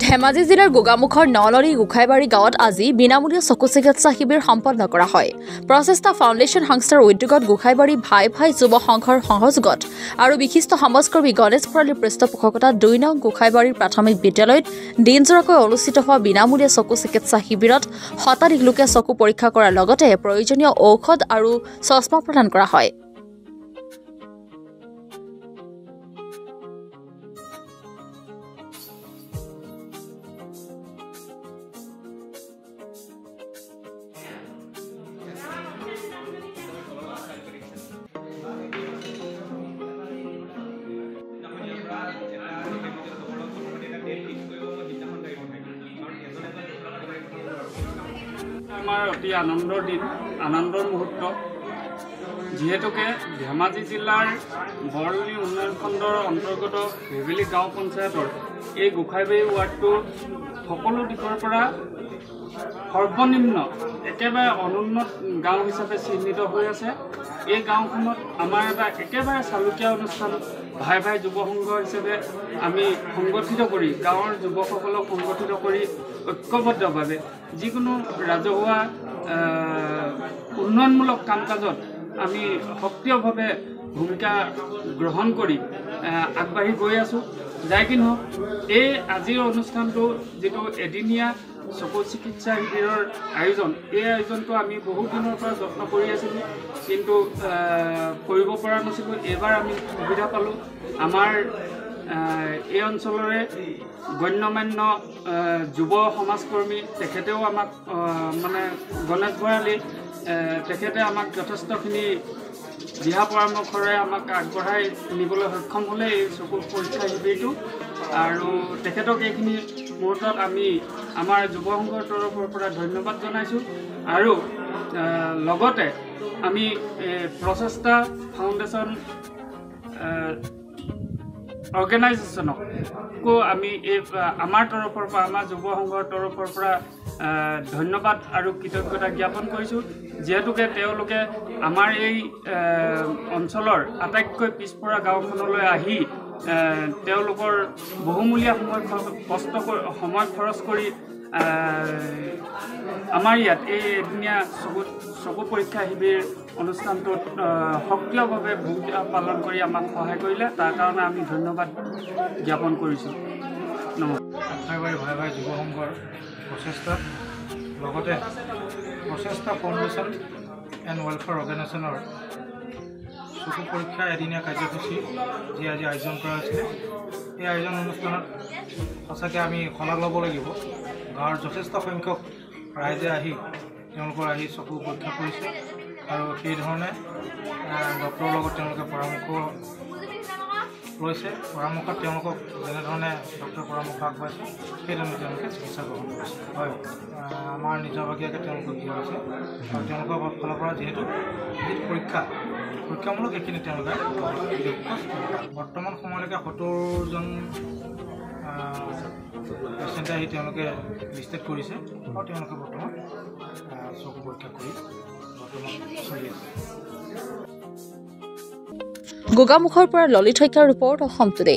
ধেমাজি জিলাৰ গোগামুখৰ নলৰি গোখাইবাৰী গাঁৱত আজি বিনামূলীয়া চকু চিকিৎসা শিবিৰ সম্পন্ন কৰা হয়। প্ৰচেষ্টা ফাউণ্ডেশ্যন সংস্থাৰ উদ্যোগত গোখাইবাৰী ভাই ভাই যুৱ সংঘৰ সহযোগত আৰু বিশিষ্ট সমাজকৰ্মী গণেশ ভৰালীৰ পৃষ্ঠপোষকতাত ২ নং গোখাইবাৰীৰ প্ৰাথমিক বিদ্যালয়ত দিনজোৰাকৈ অনুষ্ঠিত হোৱা বিনামূলীয়া চকু চিকিৎসা শিবিৰত শতাধিক লোকে চকু পৰীক্ষা কৰাৰ লগতে প্ৰয়োজনীয় ঔষধ আৰু চশমা প্ৰদান কৰা হয়। আমাৰ অতি আনন্দৰ দিন, আনন্দৰ মুহূৰ্ত। যিহেতুকে ধেমাজি জিলাৰ বৰলী উন্নয়ন খণ্ডৰ অন্তৰ্গত ভেবেলী গাঁও পঞ্চায়তৰ এই গোখাইবাৰী ৱাৰ্ডটো সকলো দিশৰ পৰা সৰ্বনিম্ন একেবাৰে অনুন্নত গাঁও হিচাপে চিহ্নিত হৈ আছে। এই গাঁওখনত আমাৰ এটা একেবাৰে চালুকীয়া অনুষ্ঠান ভাই ভাই যুৱ সংঘ হিচাপে আমি সংগঠিত কৰি গাঁৱৰ যুৱকসকলক সংগঠিত কৰি ঐক্যবদ্ধভাৱে যিকোনো ৰাজহুৱা উন্নয়নমূলক কাম কাজত আমি সক্ৰিয়ভাৱে ভূমিকা গ্ৰহণ কৰি আগবাঢ়ি গৈ আছোঁ। যাই কি নহওক এই আজিৰ অনুষ্ঠানটো যিটো এদিনীয়া চকু চিকিৎসা শিবিৰৰ আয়োজন, এই আয়োজনটো আমি বহুত দিনৰ পৰা যত্ন কৰি আছিলোঁ, কিন্তু কৰিব পৰা নাছিলোঁ। এইবাৰ আমি সুবিধা পালোঁ। আমাৰ এই অঞ্চলৰে গণ্যমান্য যুৱ সমাজকৰ্মী তেখেতেও আমাক গণেশ ভৰালী তেখেতে আমাক যথেষ্টখিনি দিহা পৰামৰ্শৰে আমাক আগবঢ়াই নিবলৈ সক্ষম হ'লে এই চকু পৰীক্ষা শিবিৰটো। আৰু তেখেতক এইখিনি মুহূৰ্তত আমি আমাৰ যুৱ সংঘৰ তৰফৰ পৰা ধন্যবাদ জনাইছোঁ। আৰু লগতে আমি প্ৰচেষ্টা ফাউণ্ডেশ্যন অৰ্গেনাইজেশ্যনকো আমি এই আমাৰ তৰফৰ পৰা, আমাৰ যুৱ সংঘৰ তৰফৰ পৰা ধন্যবাদ আৰু কৃতজ্ঞতা জ্ঞাপন কৰিছোঁ। যিহেতুকে তেওঁলোকে আমাৰ এই অঞ্চলৰ আটাইতকৈ পিছপৰা গাঁওখনলৈ আহি তেওঁলোকৰ বহুমূলীয়া সময় খৰচ কৰি আমাৰ ইয়াত এই এদিনীয়া চকু পৰীক্ষা শিবিৰ অনুষ্ঠানটোত সক্ৰিয়ভাৱে ভূমিকা পালন কৰি আমাক সহায় কৰিলে। তাৰ কাৰণে আমি ধন্যবাদ জ্ঞাপন কৰিছোঁ। নমস্কাৰ। ভাই ভাই যুৱ সংঘৰ প্ৰচেষ্টাত লগতে প্ৰচেষ্টা ফাউণ্ডেশ্যন এণ্ড ৱেলফেয়াৰ অৰ্গেনাইজেশ্যনৰ চকু পৰীক্ষা এদিনীয়া কাৰ্যসূচী যি আজি আয়োজন কৰা হৈছিলে, এই আয়োজন অনুষ্ঠানত সঁচাকৈ আমি শলাগ ল'ব লাগিব। গাঁৱৰ যথেষ্ট সংখ্যক ৰাইজে তেওঁলোকৰ আহি চকু পৰীক্ষা কৰিছে আৰু সেইধৰণে ডক্টৰৰ লগত তেওঁলোকে পৰামৰ্শ লৈছে। পৰামৰ্শত তেওঁলোকক যেনেধৰণে ডক্টৰে পৰামৰ্শ আগবঢ়াইছে সেইধৰণে তেওঁলোকে চিকিৎসা গ্ৰহণ কৰিছে। হয়, আমাৰ নিজাববীয়াকৈ তেওঁলোকক দিয়া হৈছে আৰু তেওঁলোকৰ ফালৰ পৰা যিহেতু পৰীক্ষামূলক এইখিনি তেওঁলোকে বৰ্তমান সময়লৈকে 70জন পেচেণ্টে আহি তেওঁলোকে লিষ্টেড কৰিছে আৰু তেওঁলোকে বৰ্তমান চকু পৰীক্ষা কৰি বৰ্তমান চলি আছে। গোগামুখৰ পৰা ললিত শইকীয়াৰ ৰিপৰ্ট অসম টুডে।